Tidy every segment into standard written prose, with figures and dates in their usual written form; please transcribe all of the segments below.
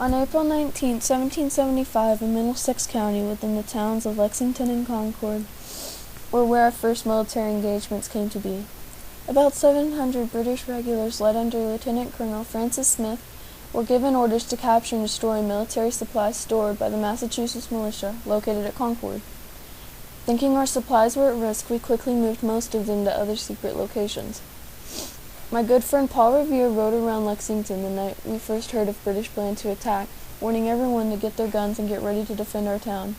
On April 19, 1775, in Middlesex County, within the towns of Lexington and Concord, were where our first military engagements came to be. About 700 British regulars, led under Lieutenant Colonel Francis Smith, were given orders to capture and destroy military supplies stored by the Massachusetts militia located at Concord. Thinking our supplies were at risk, we quickly moved most of them to other secret locations. My good friend Paul Revere rode around Lexington the night we first heard of British plan to attack, warning everyone to get their guns and get ready to defend our town.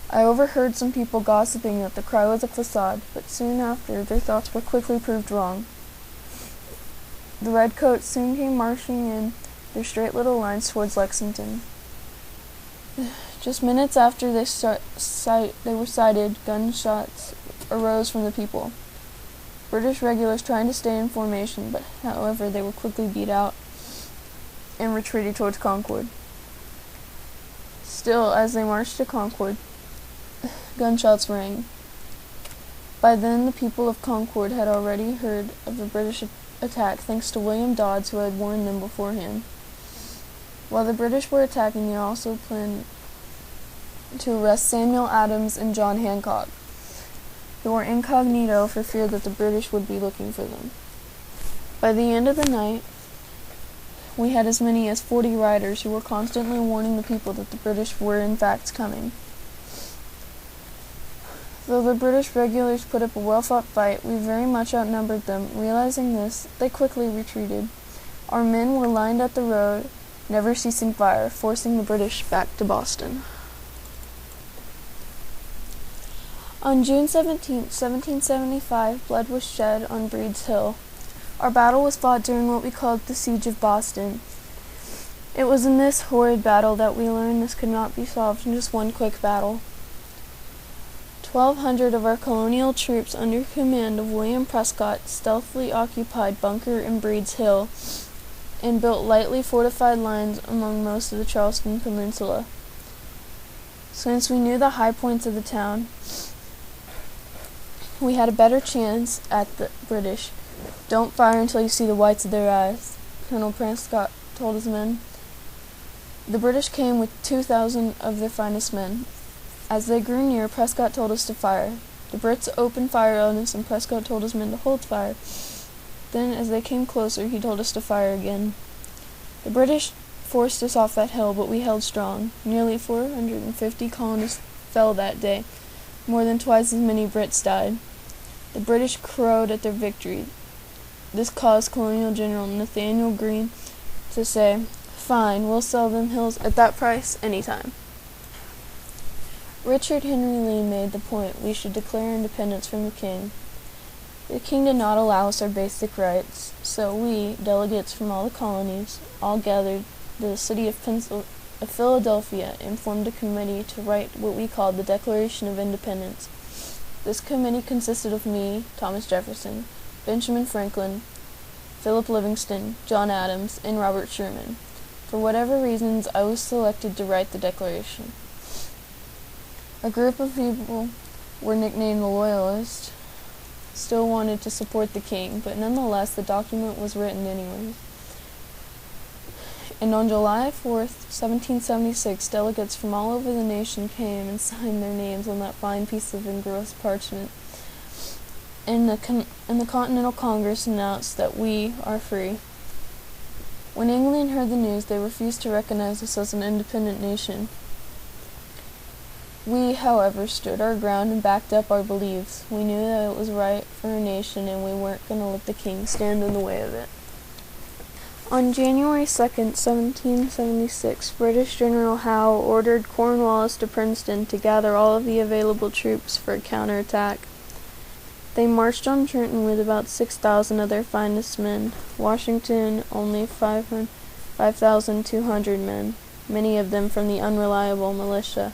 I overheard some people gossiping that the cry was a facade, but soon after their thoughts were quickly proved wrong. The redcoats soon came marching in their straight little lines towards Lexington. Just minutes after they were sighted, gunshots arose from the people. British regulars trying to stay in formation, but however they were quickly beat out and retreated towards Concord. Still, as they marched to Concord, gunshots rang. By then, the people of Concord had already heard of the British attack, thanks to William Dodds, who had warned them beforehand. While the British were attacking, they also planned to arrest Samuel Adams and John Hancock, who were incognito for fear that the British would be looking for them. By the end of the night, we had as many as 40 riders who were constantly warning the people that the British were in fact coming. Though the British regulars put up a well-fought fight, we very much outnumbered them. Realizing this, they quickly retreated. Our men were lined at the road, never ceasing fire, forcing the British back to Boston. On June 17, 1775, blood was shed on Breed's Hill. Our battle was fought during what we called the Siege of Boston. It was in this horrid battle that we learned this could not be solved in just one quick battle. 1,200 of our colonial troops under command of William Prescott stealthily occupied Bunker and Breed's Hill and built lightly fortified lines among most of the Charleston Peninsula. Since we knew the high points of the town, we had a better chance at the British. "Don't fire until you see the whites of their eyes," Colonel Prescott told his men. The British came with 2,000 of their finest men. As they grew near, Prescott told us to fire. The Brits opened fire on us, and Prescott told his men to hold fire. Then, as they came closer, he told us to fire again. The British forced us off that hill, but we held strong. Nearly 450 colonists fell that day. More than twice as many Brits died. The British crowed at their victory. This caused Colonial General Nathanael Greene to say, "Fine, we'll sell them hills at that price anytime." Richard Henry Lee made the point we should declare independence from the king. The king did not allow us our basic rights, so we, delegates from all the colonies, all gathered to the city of Philadelphia and formed a committee to write what we called the Declaration of Independence. This committee consisted of me, Thomas Jefferson, Benjamin Franklin, Philip Livingston, John Adams, and Robert Sherman. For whatever reasons, I was selected to write the Declaration. A group of people were nicknamed the Loyalists, still wanted to support the king, but nonetheless the document was written anyway. And on July 4th, 1776, delegates from all over the nation came and signed their names on that fine piece of engrossed parchment. And the Continental Congress announced that we are free. When England heard the news, they refused to recognize us as an independent nation. We, however, stood our ground and backed up our beliefs. We knew that it was right for our nation, and we weren't going to let the king stand in the way of it. On January 2nd, 1776, British General Howe ordered Cornwallis to Princeton to gather all of the available troops for a counterattack. They marched on Trenton with about 6,000 of their finest men. Washington only 5,200 men, many of them from the unreliable militia.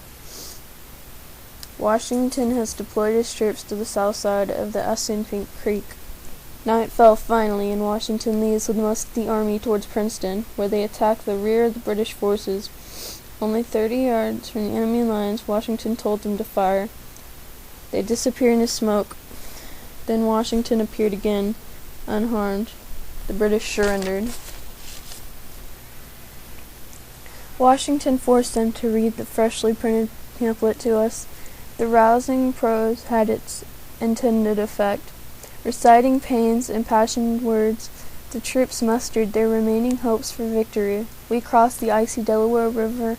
Washington has deployed his troops to the south side of the Assunpink Creek. Night fell finally, and Washington leads with most of the army towards Princeton, where they attack the rear of the British forces. Only 30 yards from the enemy lines, Washington told them to fire. They disappeared in the smoke. Then Washington appeared again, unharmed. The British surrendered. Washington forced them to read the freshly printed pamphlet to us. The rousing prose had its intended effect. Reciting pains and impassioned words, the troops mustered their remaining hopes for victory. We crossed the icy Delaware River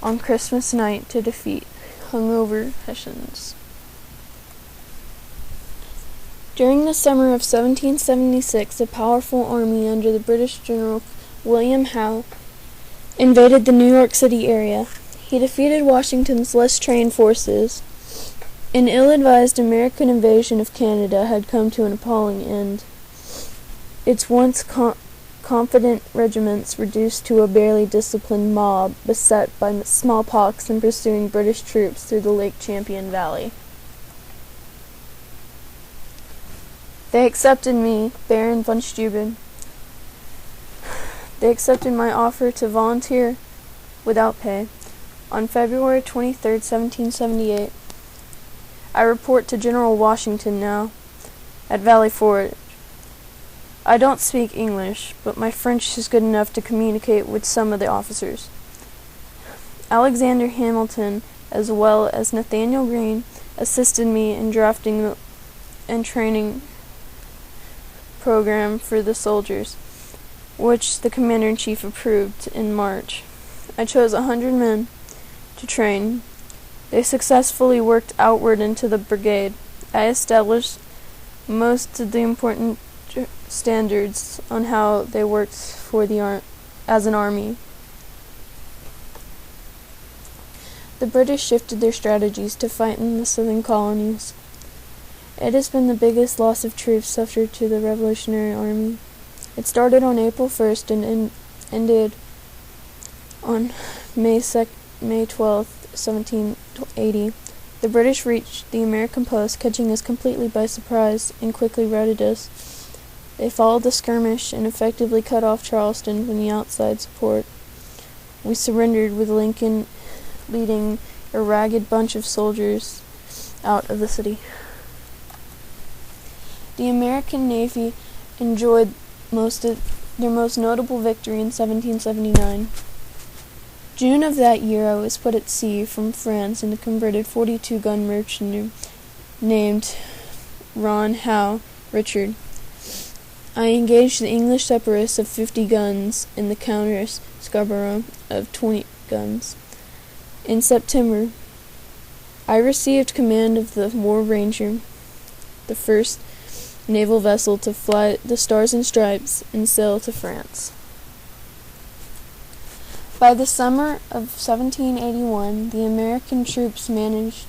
on Christmas night to defeat hungover Hessians. During the summer of 1776, a powerful army under the British General William Howe invaded the New York City area. He defeated Washington's less trained forces. An ill-advised American invasion of Canada had come to an appalling end. Its once confident regiments reduced to a barely disciplined mob beset by smallpox and pursuing British troops through the Lake Champlain Valley. They accepted me, Baron von Steuben. They accepted my offer to volunteer without pay. On February 23, 1778, I report to General Washington now, at Valley Forge. I don't speak English, but my French is good enough to communicate with some of the officers. Alexander Hamilton, as well as Nathaniel Greene, assisted me in drafting and training program for the soldiers, which the Commander-in-Chief approved in March. I chose 100 men to train. They successfully worked outward into the brigade. I established most of the important standards on how they worked for as an army. The British shifted their strategies to fight in the southern colonies. It has been the biggest loss of troops suffered to the Revolutionary Army. It started on April 1st and ended on May 12, 1780. The British reached the American post, catching us completely by surprise, and quickly routed us. They followed the skirmish and effectively cut off Charleston from the outside support. We surrendered, with Lincoln leading a ragged bunch of soldiers out of the city. The American Navy enjoyed their most notable victory in 1779. June of that year, I was put at sea from France in a converted 42-gun merchantman named Ron Howe Richard. I engaged the English separatists of 50 guns and the counter Scarborough of 20 guns. In September, I received command of the War Ranger, the first naval vessel to fly the Stars and Stripes and sail to France. By the summer of 1781, the American troops managed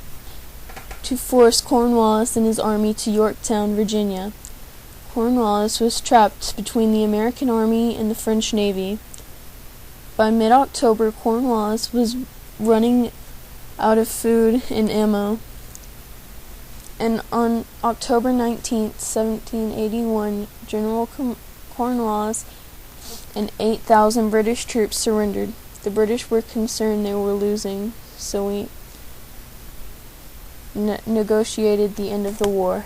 to force Cornwallis and his army to Yorktown, Virginia. Cornwallis was trapped between the American army and the French Navy. By mid-October, Cornwallis was running out of food and ammo, and on October 19, 1781, General Cornwallis and 8,000 British troops surrendered. The British were concerned they were losing, so we negotiated the end of the war.